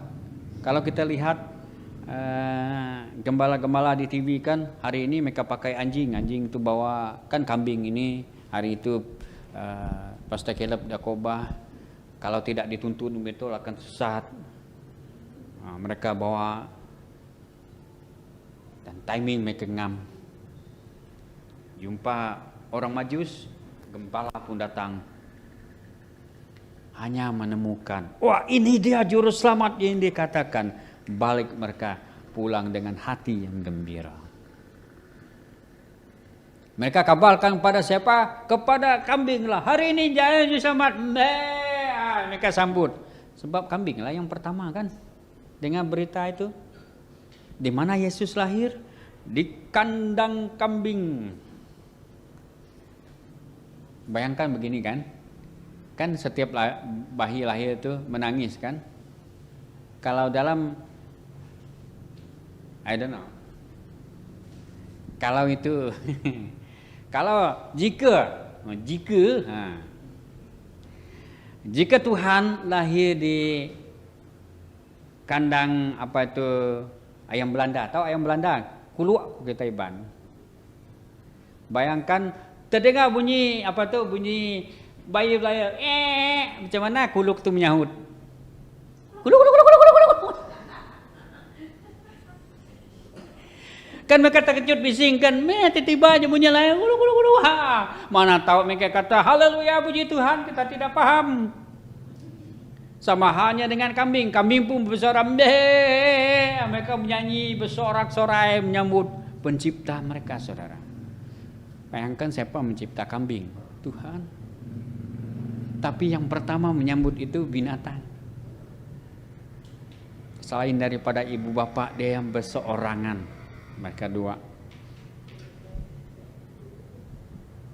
kalau kita lihat gembala-gembala di TV kan hari ini mereka pakai anjing itu bawa kan kambing ini, hari itu Pastor Caleb Dakoba kalau tidak dituntun betul akan sesat. Mereka bawa dan timing mereka ngam. Jumpa orang Majus, gembala pun datang. Hanya menemukan, wah ini dia juru selamat yang dikatakan. Balik mereka pulang dengan hati yang gembira. Mereka kabarkan pada siapa? Kepada kambing lah. Hari ini jaya juru selamat. Mereka sambut. Sebab kambing lah yang pertama kan. Dengan berita itu. Di mana Yesus lahir? Di kandang kambing. Bayangkan begini kan. Kan setiap bayi lahir itu menangis kan. Kalau dalam I don't know. Kalau itu jika Tuhan lahir di kandang apa itu ayam Belanda, tahu ayam Belanda? Kuluak kita iban. Bayangkan terdengar bunyi apa tuh bunyi bayi lahir, macam mana kuluk tu menyahut? Kuluk. Kan mereka terkejut bising kan, tiba-tiba aja bunyi lain, mana tahu mereka kata, haleluya puji Tuhan, kita tidak paham. Sama halnya dengan kambing pun bersorak, mereka menyanyi bersorak-sorai menyambut pencipta mereka, saudara. Bayangkan siapa mencipta kambing? Tuhan. Tapi yang pertama menyambut itu binatang. Selain daripada ibu bapak dia yang berseorangan. Mereka dua.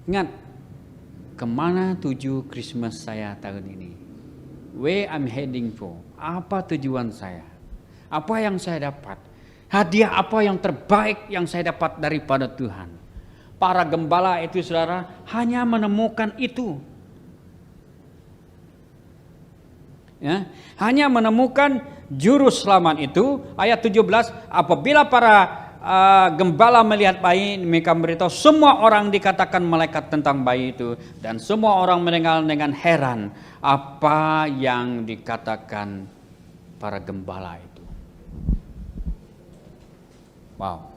Ingat, kemana tuju Christmas saya tahun ini? Where I'm heading for? Apa tujuan saya? Apa yang saya dapat? Hadiah apa yang terbaik yang saya dapat daripada Tuhan? Para gembala itu saudara hanya menemukan itu. Ya, hanya menemukan juru selamat itu. Ayat 17, apabila para gembala melihat bayi, mereka memberitahu semua orang, dikatakan malaikat tentang bayi itu, dan semua orang mendengar dengan heran apa yang dikatakan para gembala itu. Wow.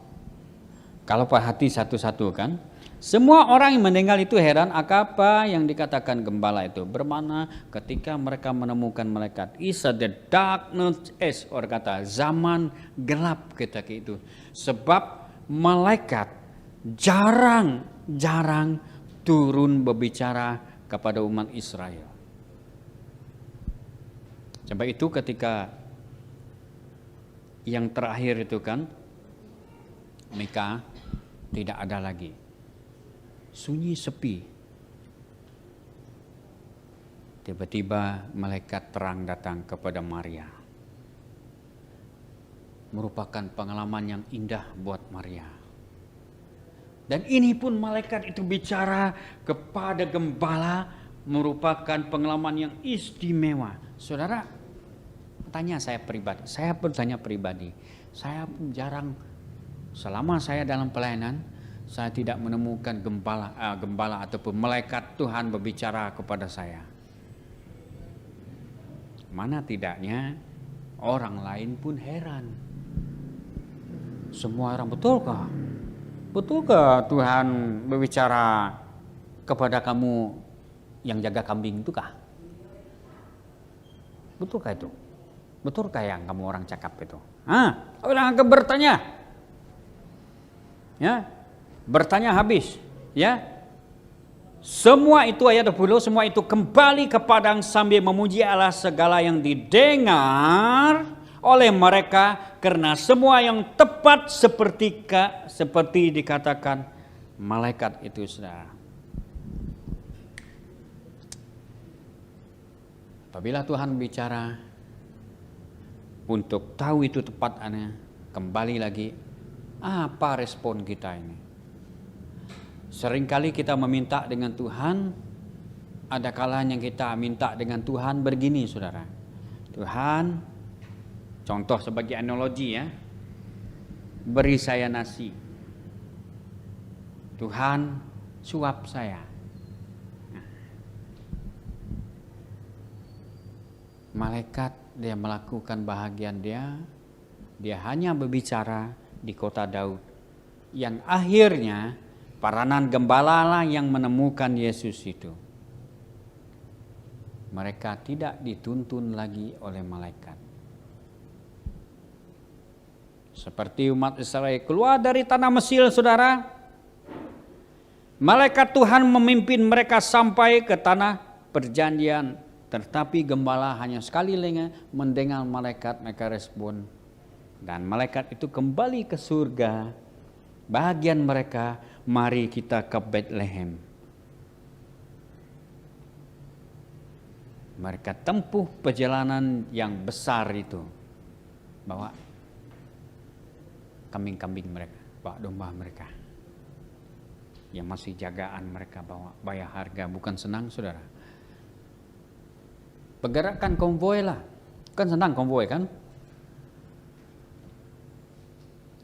Kalau perhati satu-satu kan, semua orang yang mendengar itu heran apa yang dikatakan gembala itu. Bermakna ketika mereka menemukan malaikat, is the darkness age, orang kata zaman gelap ketika itu. Sebab malaikat jarang turun berbicara kepada umat Israel. Sebab itu ketika yang terakhir itu kan, mereka tidak ada lagi. Sunyi sepi. Tiba-tiba malaikat terang datang kepada Maria. Merupakan pengalaman yang indah buat Maria. Dan ini pun malaikat itu bicara kepada gembala, merupakan pengalaman yang istimewa. Saudara, saya bertanya pribadi. Saya pun jarang, selama saya dalam pelayanan, saya tidak menemukan gembala ataupun malaikat Tuhan berbicara kepada saya. Mana tidaknya orang lain pun heran. Semua orang, betulkah? Betulkah Tuhan berbicara kepada kamu yang jaga kambing itu kah? Betulkah itu? Betulkah yang kamu orang cakap itu? Orang akan bertanya. Ya, bertanya habis. Ya, semua itu ayat 20, semua itu kembali ke padang sambil memuji Allah, segala yang didengar oleh mereka, karena semua yang tepat seperti dikatakan malaikat itu, saudara. Apabila Tuhan bicara, untuk tahu itu tepatnya, kembali lagi, apa respon kita ini? Seringkali kita meminta dengan Tuhan, ada kalanya kita minta dengan Tuhan begini, saudara. Tuhan, contoh sebagai analogi ya, beri saya nasi. Tuhan, suap saya. Malaikat dia melakukan bahagian dia hanya berbicara di kota Daud, yang akhirnya peranan gembala lah yang menemukan Yesus itu. Mereka tidak dituntun lagi oleh malaikat. Seperti umat Israel keluar dari tanah Mesir, saudara. Malaikat Tuhan memimpin mereka sampai ke tanah perjanjian. Tetapi gembala hanya sekali lagi mendengar malaikat, mereka respon. Dan malaikat itu kembali ke surga. Bagian mereka, mari kita ke Bethlehem. Mereka tempuh perjalanan yang besar itu. Bawa kambing-kambing mereka, bawa domba mereka. Yang masih jagaan mereka bawa, bayar harga, bukan senang, saudara. Pergerakan konvoi lah, kan senang konvoi kan?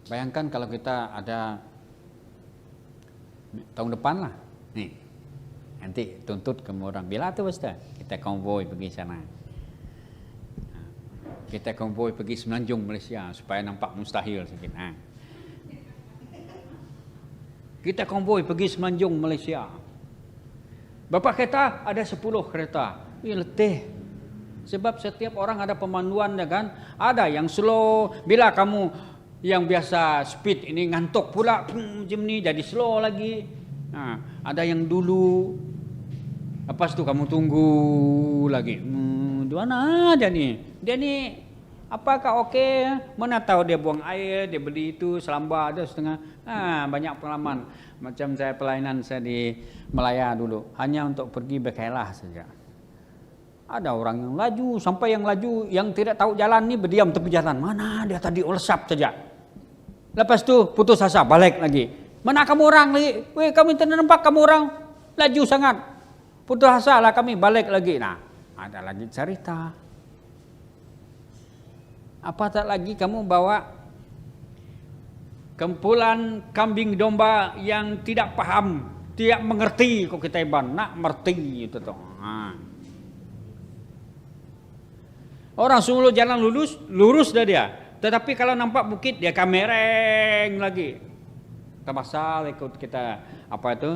Bayangkan kalau kita ada tahun depan lah, nih nanti tuntut ke orang bila tuh Ustaz, kita konvoi pergi sana, kita konvoi pergi Semenanjung Malaysia supaya nampak mustahil sedikit. Kita konvoi pergi Semenanjung Malaysia. Bapak kereta ada 10 kereta, letih. Sebab setiap orang ada pemanduan kan, ada yang slow. Bila kamu yang biasa speed ini ngantuk pula, macam ni jadi slow lagi. Ada yang dulu, lepas tu kamu tunggu lagi. Di mana dia ni? Dia ni Apakah oke? Mana tahu dia buang air, dia beli itu selamba ada setengah. Banyak pengalaman. Macam saya pelayanan saya di Melaya dulu, hanya untuk pergi berkelah saja. Ada orang yang laju, sampai yang laju yang tidak tahu jalan ni berdiam tepi jalan. Mana dia tadi ulsap saja. Lepas tu putus asa, balik lagi. Mana kamu orang lagi? Weh, kami tidak nampak kamu orang laju sangat. Putus asa lah kami, balik lagi. Nah, ada lagi cerita. Apa tak lagi kamu bawa kumpulan kambing domba yang tidak paham, tidak mengerti kok kita iban, nak mengerti itu toh. Orang semula jalan lurus dah dia. Tetapi kalau nampak bukit dia kamereng lagi. Terbasal ikut kita apa itu?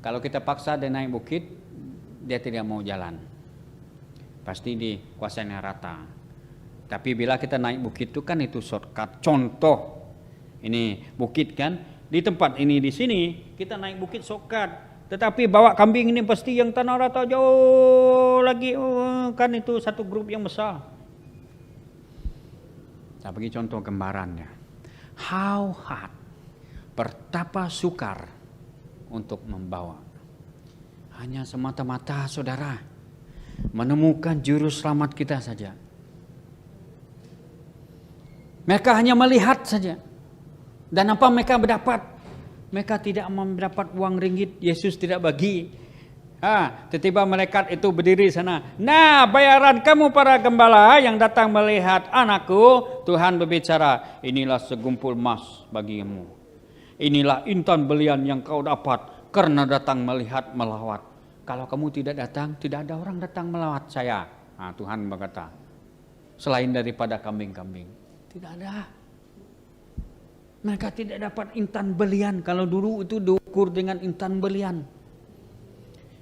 Kalau kita paksa dia naik bukit, dia tidak mau jalan. Pasti dikuasainya rata. Tapi bila kita naik bukit itu kan itu shortcut. Contoh, ini bukit kan, di tempat ini di sini kita naik bukit shortcut. Tetapi bawa kambing ini pasti yang tanah rata jauh lagi, kan itu satu grup yang besar. Saya bagi contoh gambarannya. How hard, betapa sukar untuk membawa. Hanya semata-mata saudara menemukan juru selamat kita saja. Mereka hanya melihat saja. Dan apa mereka mendapat? Mereka tidak mendapat uang ringgit. Yesus tidak bagi. Tiba-tiba malaikat itu berdiri sana. Nah, bayaran kamu para gembala yang datang melihat anakku. Tuhan berbicara, inilah segumpul emas bagimu. Inilah intan belian yang kau dapat karena datang melihat melawat. Kalau kamu tidak datang, tidak ada orang datang melawat saya. Tuhan berkata, selain daripada kambing-kambing. Tidak ada. Mereka tidak dapat intan belian. Kalau dulu itu diukur dengan intan belian.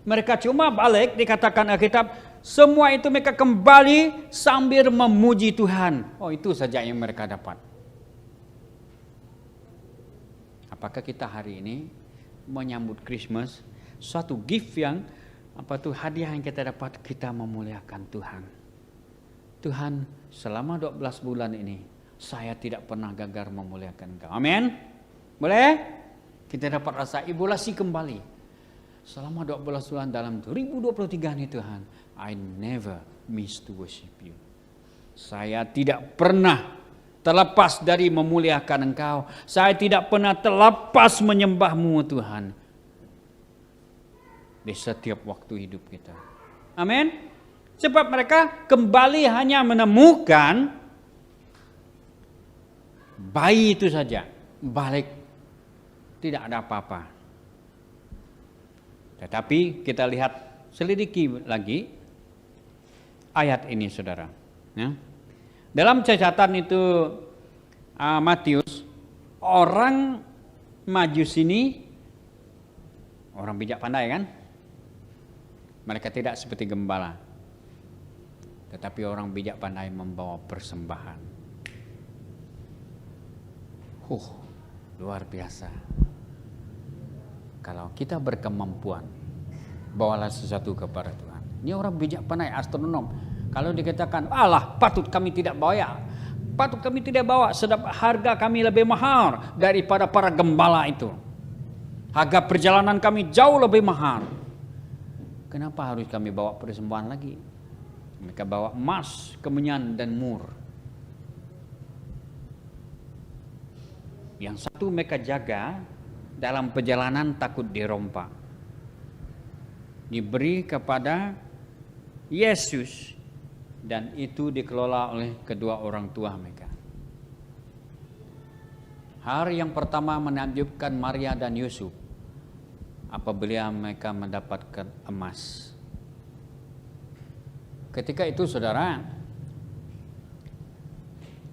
Mereka cuma balik, dikatakan Alkitab, semua itu mereka kembali sambil memuji Tuhan. Oh, itu saja yang mereka dapat. Apakah kita hari ini menyambut Christmas, suatu gift yang hadiah yang kita dapat, kita memuliakan Tuhan. Tuhan, selama 12 bulan ini saya tidak pernah gagal memuliakan Engkau. Amin. Boleh? Kita dapat rasa ibolasi kembali. Selama 12 bulan dalam 2023 ini Tuhan, I never miss to worship you. Saya tidak pernah terlepas dari memuliakan Engkau. Saya tidak pernah terlepas menyembah-Mu Tuhan. Di setiap waktu hidup kita. Amin. Sebab mereka kembali hanya menemukan bayi itu saja, balik tidak ada apa-apa. Tetapi kita lihat, selidiki lagi ayat ini saudara. Ya. Dalam catatan itu Matius, orang Majus ini orang bijak pandai kan? Mereka tidak seperti gembala. Tetapi orang bijak pandai membawa persembahan. Luar biasa. Kalau kita berkemampuan, bawalah sesuatu kepada Tuhan. Ini orang bijak pandai, astronom. Kalau dikatakan, patut kami tidak bawa. Patut kami tidak bawa, sebab harga kami lebih mahal daripada para gembala itu. Harga perjalanan kami jauh lebih mahal. Kenapa harus kami bawa persembahan lagi? Mereka bawa emas, kemenyan, dan mur. Yang satu mereka jaga dalam perjalanan takut dirompak. Diberi kepada Yesus dan itu dikelola oleh kedua orang tua mereka. Hari yang pertama menakjubkan Maria dan Yusuf apabila mereka mendapatkan emas. Ketika itu saudara,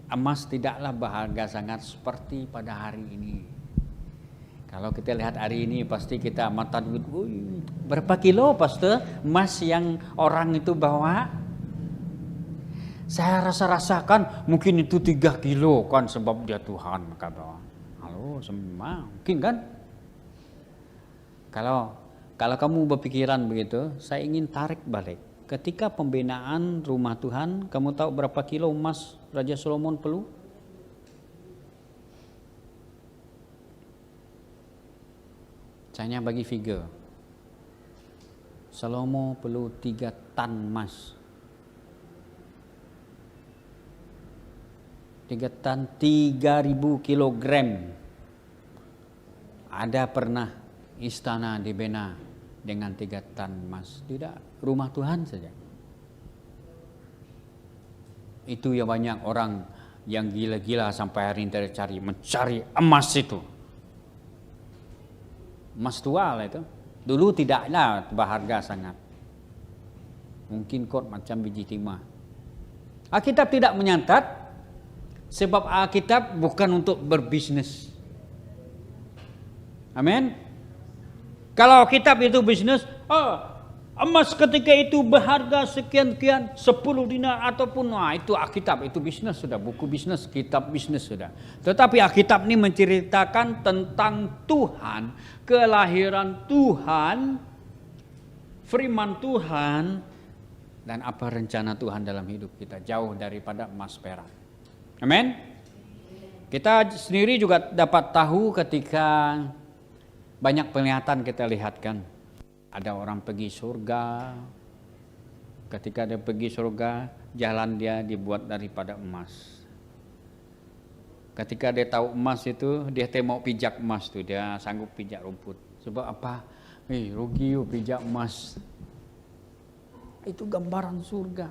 emas tidaklah berharga sangat seperti pada hari ini. Kalau kita lihat hari ini pasti kita mata duit, berapa kilo pastor emas yang orang itu bawa? Saya rasakan mungkin itu 3 kilo kan sebab dia Tuhan maka bawa. Halo, semua mungkin kan? Kalau kamu berpikiran begitu, saya ingin tarik balik. ketika pembinaan rumah Tuhan, kamu tahu berapa kilo emas Raja Solomon perlu? Saya bagi figure. Salomo perlu 3 tan emas. 3 tan 3.000 kilogram. Ada pernah istana dibina dengan 3 tan emas? Tidak, rumah Tuhan saja. Itu yang banyak orang yang gila-gila sampai hari ini mencari emas itu. Emas tua lah itu. Dulu tidaklah berharga sangat. Mungkin kot macam biji timah. Alkitab tidak menyantat, sebab Alkitab bukan untuk berbisnis. Amin. Kalau kitab itu bisnis, emas ketika itu berharga sekian-kian 10 dinar ataupun itu Alkitab, itu bisnis sudah, buku bisnis, kitab bisnis sudah. Tetapi Alkitab ini menceritakan tentang Tuhan, kelahiran Tuhan, firman Tuhan, dan apa rencana Tuhan dalam hidup kita, jauh daripada emas perak. Amin. Kita sendiri juga dapat tahu ketika banyak penglihatan kita lihatkan. Ada orang pergi surga, ketika dia pergi surga, jalan dia dibuat daripada emas. Ketika dia tahu emas itu, dia mau pijak emas itu, dia sanggup pijak rumput. Sebab apa? Rugi pijak emas. Itu gambaran surga.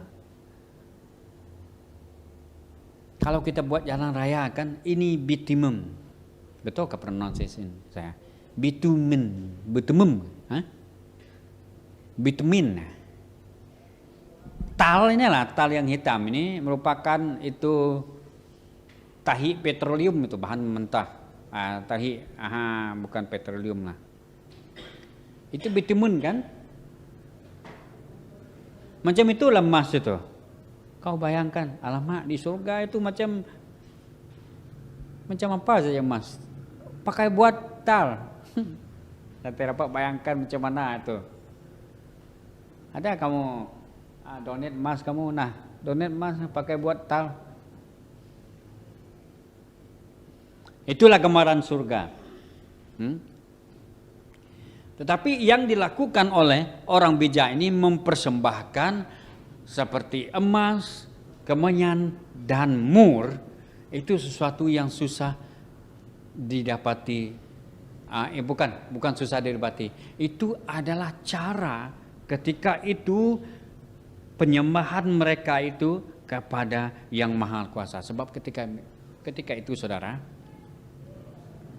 Kalau kita buat jalan raya kan, ini bitumen. Betul ke pronunciation saya? Bitumen, bitumin. Tal inilah, tal yang hitam ini merupakan itu tahi petroleum, itu bahan mentah. Bukan petroleum lah. Itu bitumen kan? Macam itu emas itu. Kau bayangkan, alamak di surga itu macam apa saja emas. Pakai buat tal. Tapi dapat bayangkan macam mana itu. Ada kamu donate emas kamu, donate emas pakai buat tal. Itulah gambaran surga. Tetapi yang dilakukan oleh orang bijak ini mempersembahkan seperti emas, kemenyan, dan mur. Itu sesuatu yang susah didapati. Bukan susah didapati. Itu adalah cara ketika itu penyembahan mereka itu kepada Yang Maha Kuasa. Sebab ketika itu saudara,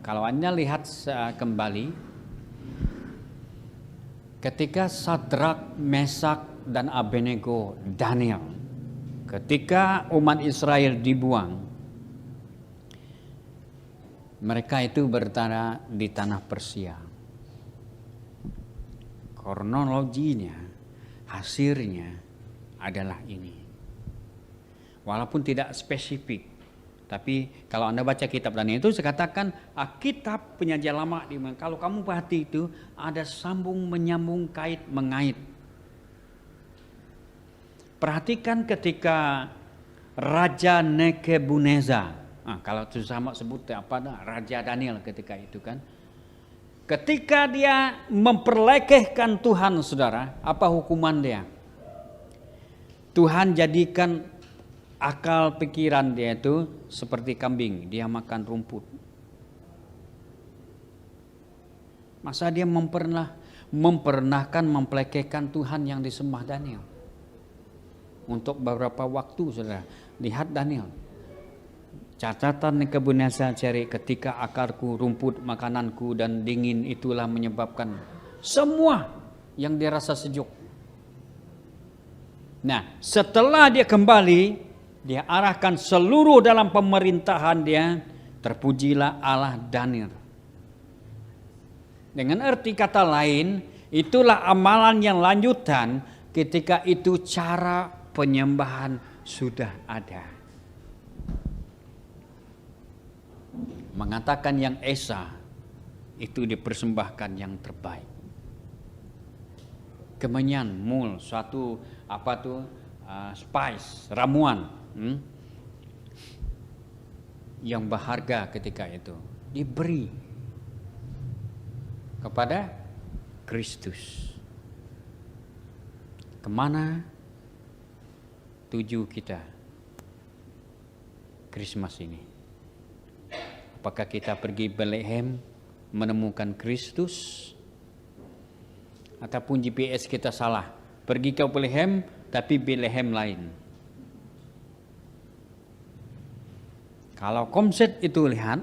kalau Anda lihat kembali, ketika Sadrak, Mesak, dan Abednego, Daniel, ketika umat Israel dibuang, mereka itu berada di tanah Persia. Kronologinya, hasilnya adalah ini. Walaupun tidak spesifik, tapi kalau Anda baca kitab Daniel itu saya katakan kitab penyajian lama. Kalau kamu perhati itu ada sambung menyambung, kait mengait. Perhatikan ketika Raja Nebukadnezar. Kalau sama sebut Raja Daniel ketika itu kan. Ketika dia memperlekehkan Tuhan, saudara, apa hukuman dia? Tuhan jadikan akal pikiran dia itu seperti kambing, dia makan rumput. Masa dia mempernahkan mempelekehkan Tuhan yang disembah Daniel? Untuk beberapa waktu, saudara. Lihat Daniel. Catatan Nebukadnezar cari, ketika akarku, rumput makananku dan dingin itulah menyebabkan semua yang dia rasa sejuk. Nah, setelah dia kembali, dia arahkan seluruh dalam pemerintahan dia, terpujilah Allah Daniel. Dengan arti kata lain, itulah amalan yang lanjutan ketika itu cara penyembahan sudah ada. Mengatakan yang esa itu dipersembahkan yang terbaik. kemenyan, mul, suatu spice, ramuan yang berharga ketika itu diberi kepada Kristus. Kemana tuju kita Christmas ini? Apakah kita pergi Bethlehem menemukan Kristus? Ataupun GPS kita salah, pergi ke Bethlehem tapi Bethlehem lain? Kalau konsep itu lihat,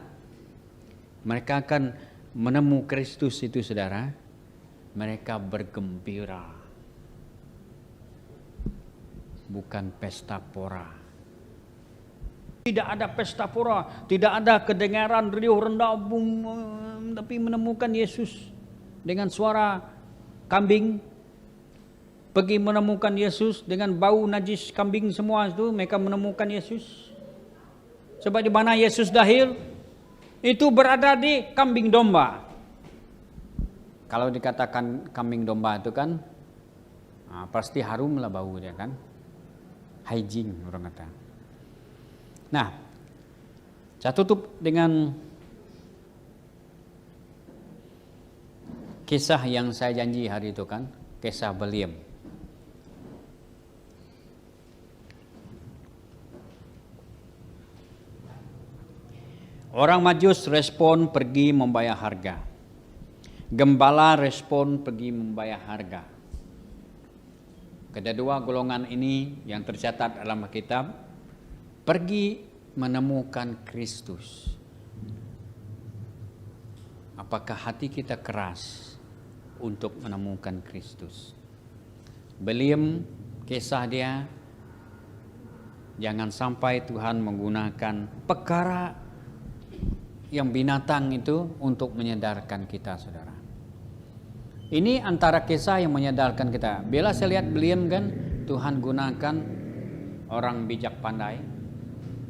mereka akan menemukan Kristus itu, saudara. Mereka bergembira. Bukan pesta pora. Tidak ada pesta pora, tidak ada kedengaran riuh rendah tapi menemukan Yesus dengan suara kambing. Pergi menemukan Yesus dengan bau najis kambing semua itu, mereka menemukan Yesus. Sebab di mana Yesus lahir itu berada di kambing domba. Kalau dikatakan kambing domba itu kan pasti harumlah baunya kan. Hygiene orang kata. Nah, saya tutup dengan kisah yang saya janji hari itu kan, kisah Bethlehem. Orang Majus respon pergi membayar harga. Gembala respon pergi membayar harga. Kedua golongan ini yang tercatat dalam Alkitab pergi menemukan Kristus. Apakah hati kita keras untuk menemukan Kristus? Bethlehem, kisah dia, jangan sampai Tuhan menggunakan perkara yang binatang itu untuk menyadarkan kita, saudara. Ini antara kisah yang menyadarkan kita. Bila saya lihat Bethlehem kan, Tuhan gunakan orang bijak pandai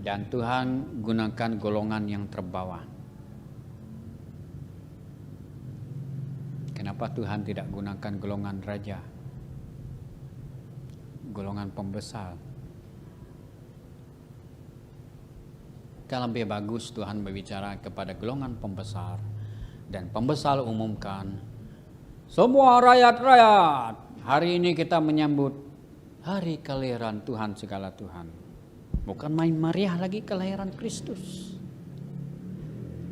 dan Tuhan gunakan golongan yang terbawah. Kenapa Tuhan tidak gunakan golongan raja, golongan pembesar? Kan lebih bagus Tuhan berbicara kepada golongan pembesar dan pembesar umumkan, semua rakyat-rakyat, hari ini kita menyambut hari kelahiran Tuhan segala Tuhan. Bukan main meriah lagi kelahiran Kristus.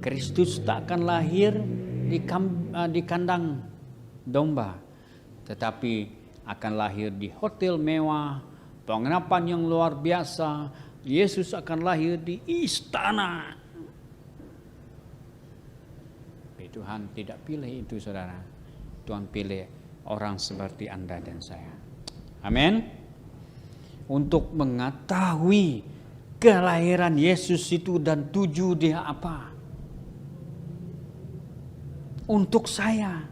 Kristus tak akan lahir di kandang domba, tetapi akan lahir di hotel mewah, penginapan yang luar biasa. Yesus akan lahir di istana. Tapi Tuhan tidak pilih itu, saudara. Tuhan pilih orang seperti Anda dan saya. Amin. Untuk mengetahui kelahiran Yesus itu dan tuju dia apa. Untuk saya,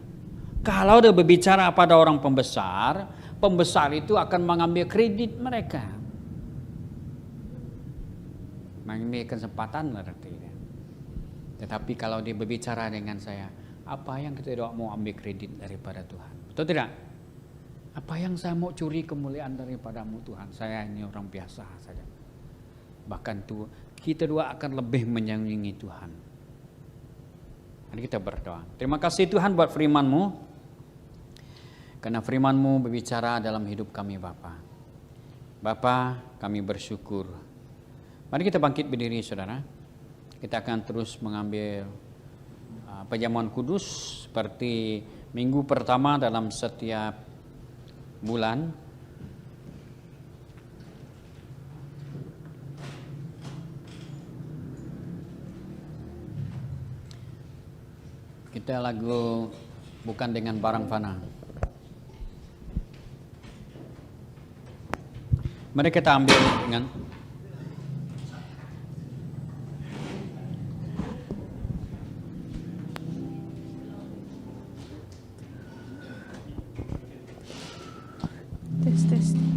kalau dia berbicara pada orang pembesar, pembesar itu akan mengambil kredit mereka. Mengambil kesempatan berarti. Tetapi kalau dia berbicara dengan saya, apa yang kita tidak mau ambil kredit daripada Tuhan? Betul tidak? Apa yang saya mau curi kemuliaan daripadamu Tuhan? Saya ini orang biasa saja. Bahkan kita dua akan lebih menyayangi Tuhan. Mari kita berdoa. Terima kasih Tuhan buat firman-Mu. Karena firman-Mu berbicara dalam hidup kami Bapa. Bapa, kami bersyukur. Mari kita bangkit berdiri, saudara. Kita akan terus mengambil perjamuan kudus seperti minggu pertama dalam setiap bulan. Kita lagu bukan dengan barang fana. Mari kita ambil dengan tes.